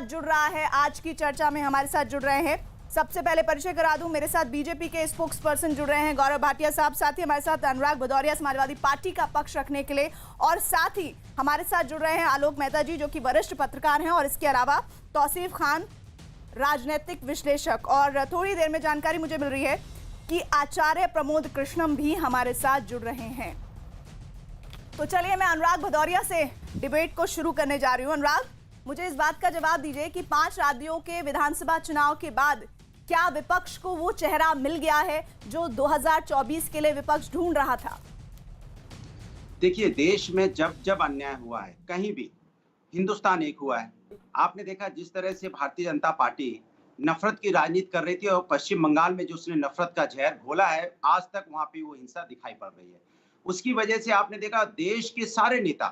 जुड़ रहा है। आज की चर्चा में हमारे साथ जुड़ रहे हैं, सबसे पहले परिचय करा दूं, मेरे साथ बीजेपी के स्पोक्स पर्सन जुड़ रहे हैं गौरव भाटिया साहब, साथ ही हमारे साथ अनुराग भदौरिया समाजवादी पार्टी का पक्ष रखने के लिए, और साथ ही हमारे साथ जुड़ रहे हैं आलोक मेहता जी जो कि वरिष्ठ पत्रकार हैं, और इसके अलावा तौसीफ खान राजनीतिक विश्लेषक। और थोड़ी देर में जानकारी मुझे मिल रही है कि आचार्य प्रमोद कृष्णम भी हमारे साथ जुड़ रहे हैं। तो चलिए मैं अनुराग भदौरिया से डिबेट को शुरू करने जा रही हूँ। अनुराग, मुझे इस बात का जवाब दीजिए कि 5 राज्यों के विधानसभा चुनाव के बाद क्या विपक्ष को वो चेहरा मिल गया है जो 2024 के लिए विपक्ष ढूंढ रहा था? देखिए, देश में जब जब अन्याय हुआ है, कहीं भी हिंदुस्तान एक हुआ है। आपने देखा जिस तरह से भारतीय जनता पार्टी नफरत की राजनीति कर रही थी और पश्चिम बंगाल में जो उसने नफरत का जहर घोला है, आज तक वहां पे वो हिंसा दिखाई पड़ रही है। उसकी वजह से आपने देखा देश के सारे नेता,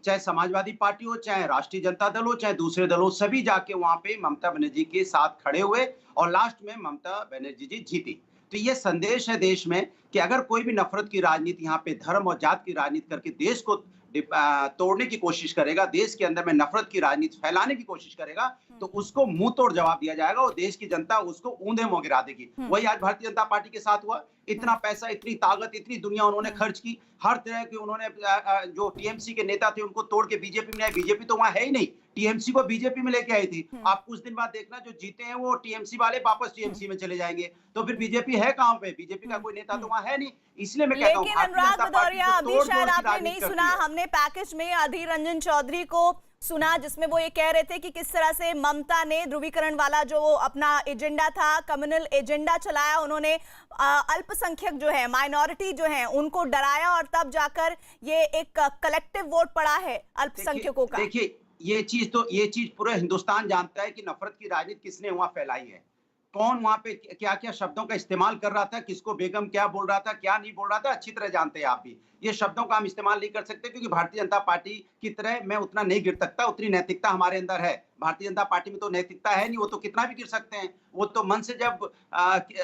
चाहे समाजवादी पार्टी हो, चाहे राष्ट्रीय जनता दल हो, चाहे दूसरे दल हो, सभी जाके वहां पे ममता बनर्जी के साथ खड़े हुए और लास्ट में ममता बनर्जी जी जीती। तो ये संदेश है देश में कि अगर कोई भी नफरत की राजनीति, यहाँ पे धर्म और जात की राजनीति करके देश को तोड़ने की कोशिश करेगा, देश के अंदर में नफरत की राजनीति फैलाने की कोशिश करेगा, तो उसको मुंह तोड़ जवाब दिया जाएगा और देश की जनता उसको ऊंधे मुंह गिरा देगी। वही आज भारतीय जनता पार्टी के साथ हुआ। इतना पैसा, इतनी ताकत, इतनी दुनिया उन्होंने खर्च की, हर तरह के उन्होंने जो टीएमसी के नेता थे उनको तोड़ के बीजेपी में आए। बीजेपी तो वहां है ही नहीं, टीएमसी को बीजेपी में लेके आई थी। आप कुछ दिन बाद देखना जो जीते हैं वो टीएमसी वाले वापस टीएमसी में चले जाएंगे, तो फिर बीजेपी है कहां पे? बीजेपी का कोई नेता तो वहां है नहीं। इसलिए मैं कहता हूं, लेकिन अनुराग भदौरिया, अभी शायद आपने नहीं सुना, हमने पैकेज में अधीर रंजन चौधरी को सुना जिसमें वो ये कह रहे थे कि किस तरह से ममता ने ध्रुवीकरण वाला जो अपना एजेंडा था, कम्युनल एजेंडा चलाया, उन्होंने अल्पसंख्यक जो है, माइनॉरिटी जो है, उनको डराया और तब जाकर ये एक कलेक्टिव वोट पड़ा है अल्पसंख्यकों का। देखिए, ये चीज पूरा हिंदुस्तान जानता है कि नफरत की राजनीति किसने वहां फैलाई है, कौन वहां पे क्या क्या शब्दों का इस्तेमाल कर रहा था, किसको बेगम क्या बोल रहा था, क्या नहीं बोल रहा था, अच्छी तरह जानते हैं आप भी। ये शब्दों का हम इस्तेमाल नहीं कर सकते क्योंकि भारतीय जनता पार्टी की तरह मैं उतना नहीं गिर सकता, उतनी नैतिकता हमारे अंदर है। भारतीय जनता पार्टी में तो नैतिकता है नहीं, वो तो कितना भी गिर सकते हैं। वो तो मन से जब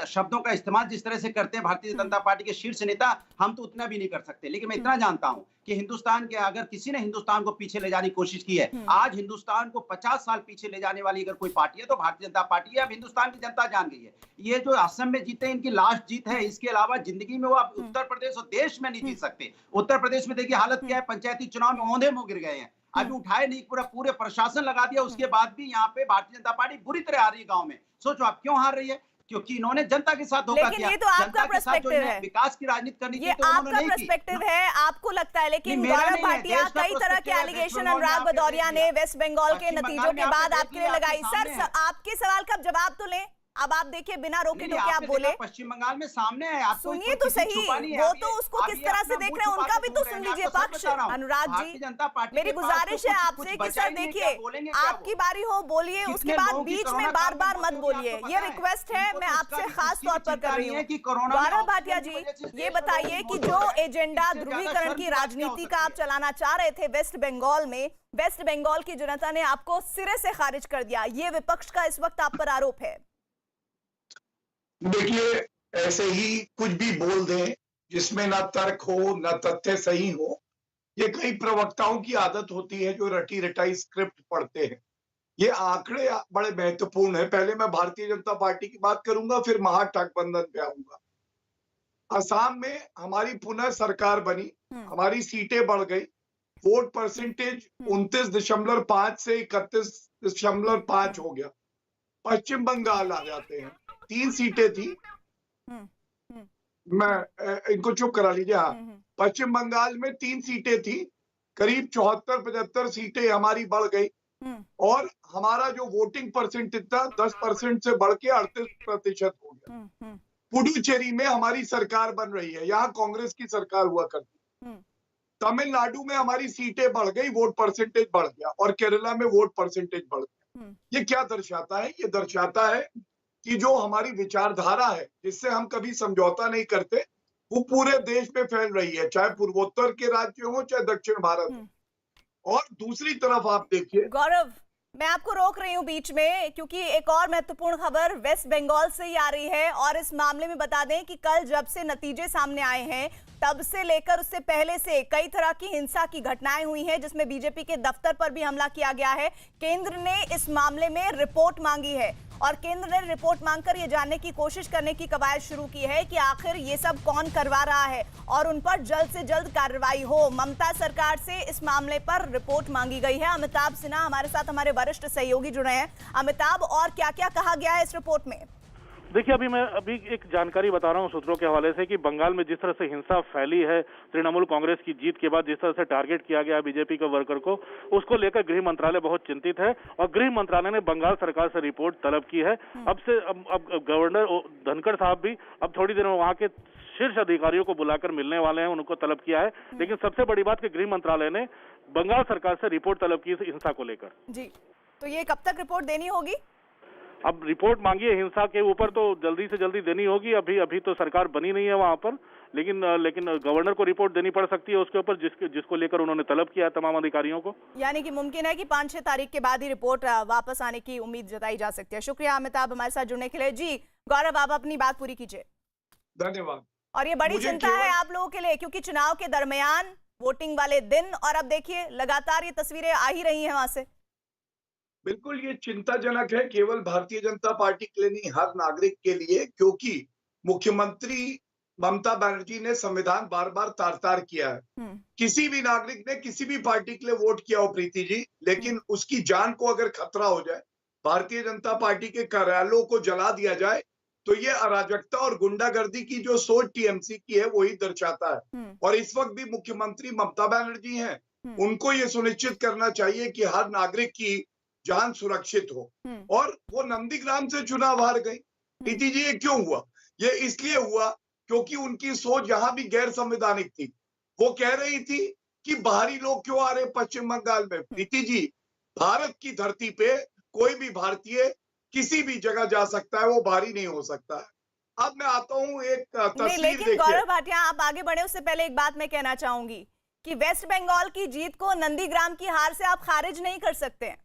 शब्दों का इस्तेमाल जिस तरह से करते हैं भारतीय जनता पार्टी के शीर्ष नेता, हम तो उतना भी नहीं कर सकते। लेकिन मैं इतना जानता हूं कि हिंदुस्तान के अगर किसी ने हिंदुस्तान को पीछे ले जाने की कोशिश की है, आज हिंदुस्तान को 50 साल पीछे ले जाने वाली अगर कोई पार्टी है तो भारतीय जनता पार्टी है। अब हिंदुस्तान की जनता जान गई है। ये जो असम में जीते इनकी लास्ट जीत है, इसके अलावा जिंदगी में वो अब उत्तर प्रदेश और देश में नहीं जीत सकते। उत्तर प्रदेश में देखिए हालत क्या है, पंचायती चुनाव में औंधे मुंह गिर गए हैं, अभी उठाए नहीं, पूरे प्रशासन लगा दिया, उसके बाद भी यहाँ पे भारतीय जनता पार्टी बुरी तरह हार रही है। गांव में सोचो आप क्यों हार रही है? क्योंकि इन्होंने जनता के साथ धोखा किया। लेकिन ये तो आपका पर्सपेक्टिव है, विकास की राजनीति करनी ये तो आपका पर्सपेक्टिव है, आपको लगता है। लेकिन गौरव भाटिया, कई तरह के एलिगेशन अनुराग भदौरिया ने वेस्ट बंगाल के नतीजों के बाद आपके लिए लगाई। सर, आपके सवाल का जवाब तो लें। अब आप देखिए, बिना रोके टोके आप बोले। पश्चिम बंगाल में सामने है, आप सुनिए तो सही, वो तो उसको किस तरह से देख रहे हैं उनका भी तो सुन लीजिए पक्ष। अनुराग जी, मेरी गुजारिश है आपसे कि सर देखिए, आपकी बारी हो बोलिए, उसके बाद बीच में बार बार मत बोलिए, ये रिक्वेस्ट है, मैं आपसे खास तौर पर कर रही हूँ। गौरव भाटिया जी, ये बताइए कि जो एजेंडा ध्रुवीकरण की राजनीति का आप चलाना चाह रहे थे वेस्ट बंगाल में, वेस्ट बंगाल की जनता ने आपको सिरे से खारिज कर दिया, ये विपक्ष का इस वक्त आप पर आरोप है। देखिए, ऐसे ही कुछ भी बोल दें जिसमें ना तर्क हो ना तथ्य सही हो, ये कई प्रवक्ताओं की आदत होती है जो रटी रटाई स्क्रिप्ट पढ़ते हैं। ये आंकड़े बड़े महत्वपूर्ण है। पहले मैं भारतीय जनता पार्टी की बात करूंगा, फिर महागठबंधन पे आऊंगा। असम में हमारी पुनः सरकार बनी, हमारी सीटें बढ़ गई, वोट परसेंटेज 29.5 से 31.5 हो गया। पश्चिम बंगाल आ जाते हैं, 3 सीटें थी, मैं इनको चुप करा लीजिए। हाँ, पश्चिम बंगाल में 3 सीटें थी, करीब 74-75 सीटें हमारी बढ़ गई और हमारा जो वोटिंग परसेंटेज था 10% से बढ़ के 38% हो गया। पुडुचेरी में हमारी सरकार बन रही है, यहाँ कांग्रेस की सरकार हुआ करती। तमिलनाडु में हमारी सीटें बढ़ गई, वोट परसेंटेज बढ़ गया, और केरला में वोट परसेंटेज बढ़ गया। ये क्या दर्शाता है? ये दर्शाता है कि जो हमारी विचारधारा है, जिससे हम कभी समझौता नहीं करते, वो पूरे देश में फैल रही है, चाहे पूर्वोत्तर के राज्य हो चाहे दक्षिण भारत हो। और दूसरी तरफ आप देखिए, गौरव, मैं आपको रोक रही हूं बीच में क्योंकि एक और महत्वपूर्ण खबर वेस्ट बंगाल से ही आ रही है और इस मामले में बता दें कि कल जब से नतीजे सामने आए हैं तब से लेकर उससे पहले से कई तरह की हिंसा की घटनाएं हुई हैं, जिसमें बीजेपी के दफ्तर पर भी हमला किया गया है। केंद्र ने इस मामले में रिपोर्ट मांगी है और केंद्र ने रिपोर्ट मांगकर ये जानने की कोशिश करने की कवायद शुरू की है कि आखिर ये सब कौन करवा रहा है और उन पर जल्द से जल्द कार्रवाई हो। ममता सरकार से इस मामले पर रिपोर्ट मांगी गई है। अमिताभ सिन्हा हमारे साथ हमारे वरिष्ठ सहयोगी जुड़े हैं। अमिताभ, और क्या क्या कहा गया है इस रिपोर्ट में? देखिए, मैं अभी एक जानकारी बता रहा हूं सूत्रों के हवाले से कि बंगाल में जिस तरह से हिंसा फैली है, तृणमूल कांग्रेस की जीत के बाद जिस तरह से टारगेट किया गया बीजेपी के वर्कर को, उसको लेकर गृह मंत्रालय बहुत चिंतित है और गृह मंत्रालय ने बंगाल सरकार से रिपोर्ट तलब की है। अब गवर्नर धनखड़ साहब भी अब थोड़ी देर में वहां के शीर्ष अधिकारियों को बुलाकर मिलने वाले हैं, उनको तलब किया है। लेकिन सबसे बड़ी बात कि गृह मंत्रालय ने बंगाल सरकार से रिपोर्ट तलब की हिंसा को लेकर। जी, तो ये कब तक रिपोर्ट देनी होगी? अब रिपोर्ट मांगी है हिंसा के ऊपर तो जल्दी से जल्दी देनी होगी। अभी तो सरकार बनी नहीं है वहां पर, लेकिन गवर्नर को रिपोर्ट देनी पड़ सकती है उसके ऊपर जिसको लेकर उन्होंने तलब किया तमाम अधिकारियों को। यानी कि मुमकिन है कि 5-6 तारीख के बाद ही रिपोर्ट वापस आने की उम्मीद जताई जा सकती है। शुक्रिया अमिताभ हमारे साथ जुड़ने के लिए। जी गौरव, आप अपनी बात पूरी कीजिए। धन्यवाद। और ये बड़ी चिंता है आप लोगों के लिए क्योंकि चुनाव के दरमियान वोटिंग वाले दिन, और अब देखिए लगातार ये तस्वीरें आ ही रही हैं वहां से। बिल्कुल ये चिंताजनक है, केवल भारतीय जनता पार्टी के लिए नहीं, हर नागरिक के लिए, क्योंकि मुख्यमंत्री ममता बनर्जी ने संविधान बार बार तार-तार किया है। किसी भी नागरिक ने किसी भी पार्टी के लिए वोट किया हो प्रीति जी, लेकिन उसकी जान को अगर खतरा हो जाए, भारतीय जनता पार्टी के कार्यालयों को जला दिया जाए, तो ये अराजकता और गुंडागर्दी की जो सोच टीएमसी की है वही दर्शाता है। और इस वक्त भी मुख्यमंत्री ममता बनर्जी हैं, उनको ये सुनिश्चित करना चाहिए कि हर नागरिक की जान सुरक्षित हो। और वो नंदीग्राम से चुनाव हार गई। प्रीति जी, ये क्यों हुआ? ये इसलिए हुआ क्योंकि उनकी सोच यहाँ भी गैर संवैधानिक थी। वो कह रही थी कि बाहरी लोग क्यों आ रहे पश्चिम बंगाल में। प्रीति जी, भारत की धरती पे कोई भी भारतीय किसी भी जगह जा सकता है, वो बाहरी नहीं हो सकता है। अब मैं आता हूँ एक तस्वीर। लेकिन गौरव भाटिया, आप आगे बढ़े उससे पहले एक बात मैं कहना चाहूंगी कि वेस्ट बंगाल की जीत को नंदीग्राम की हार से आप खारिज नहीं कर सकते हैं।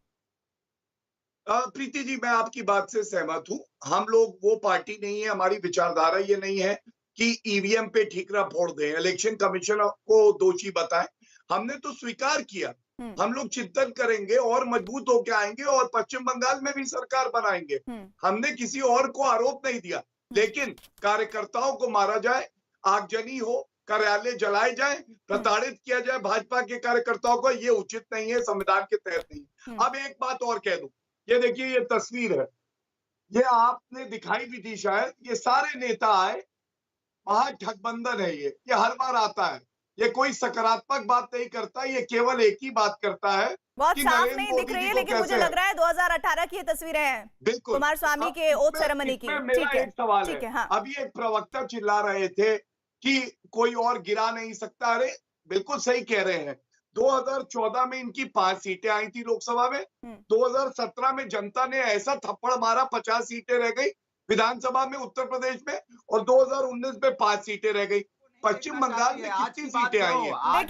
प्रीति जी, मैं आपकी बात से सहमत हूं। हम लोग वो पार्टी नहीं है, हमारी विचारधारा ये नहीं है कि ईवीएम पे ठीकरा फोड़ दें, इलेक्शन कमीशन को दोषी बताएं। हमने तो स्वीकार किया, हम लोग चिंतन करेंगे और मजबूत होकर आएंगे और पश्चिम बंगाल में भी सरकार बनाएंगे। हमने किसी और को आरोप नहीं दिया, लेकिन कार्यकर्ताओं को मारा जाए, आगजनी हो, कार्यालय जलाए जाए, प्रताड़ित किया जाए भाजपा के कार्यकर्ताओं को, ये उचित नहीं है, संविधान के तहत नहीं। अब एक बात और कह दूं, ये देखिए ये तस्वीर है, ये आपने दिखाई भी थी शायद, ये सारे नेता आए, महागठबंधन है ये हर बार आता है, ये कोई सकारात्मक बात नहीं करता, ये केवल एक ही बात करता है। बहुत साफ नहीं दिख रही है, लेकिन मुझे लग रहा है 2018 की ये तस्वीरें हैं। बिल्कुल, कुमार स्वामी के ओथ सेरेमनी की। मेरा एक सवाल है, हाँ। अभी एक प्रवक्ता चिल्ला रहे थे कि कोई और गिरा नहीं सकता। अरे बिल्कुल सही कह रहे हैं। 2014 में इनकी 5 सीटें आई थी लोकसभा में, 2017 में जनता ने ऐसा थप्पड़ मारा 50 सीटें रह गई विधानसभा में उत्तर प्रदेश में, और 2019 में 5 सीटें रह गई। पश्चिम बंगाल में कितनी सीटें आई हैं?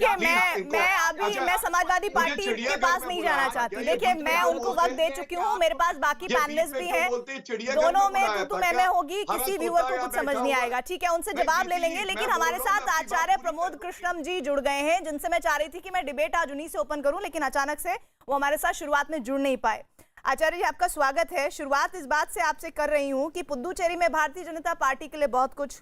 देखिए मैं समाजवादी पार्टी के पास नहीं जाना चाहती। देखिए मैं उनको वक्त दे चुकी हूँ, मेरे पास बाकी पैनलिस्ट भी हैं, दोनों में तो मैं होगी, किसी व्यूअर को कुछ समझ नहीं आएगा। ठीक है, उनसे जवाब ले लेंगे, लेकिन हमारे साथ आचार्य प्रमोद कृष्णम जी जुड़ गए हैं, जिनसे मैं चाह रही थी कि मैं डिबेट आज उन्हीं से ओपन करूं, लेकिन अचानक से वो हमारे साथ शुरुआत में जुड़ नहीं पाए। आचार्य जी, आपका स्वागत है। शुरुआत इस बात से आपसे कर रही हूँ कि पुदुचेरी में भारतीय जनता पार्टी के लिए बहुत कुछ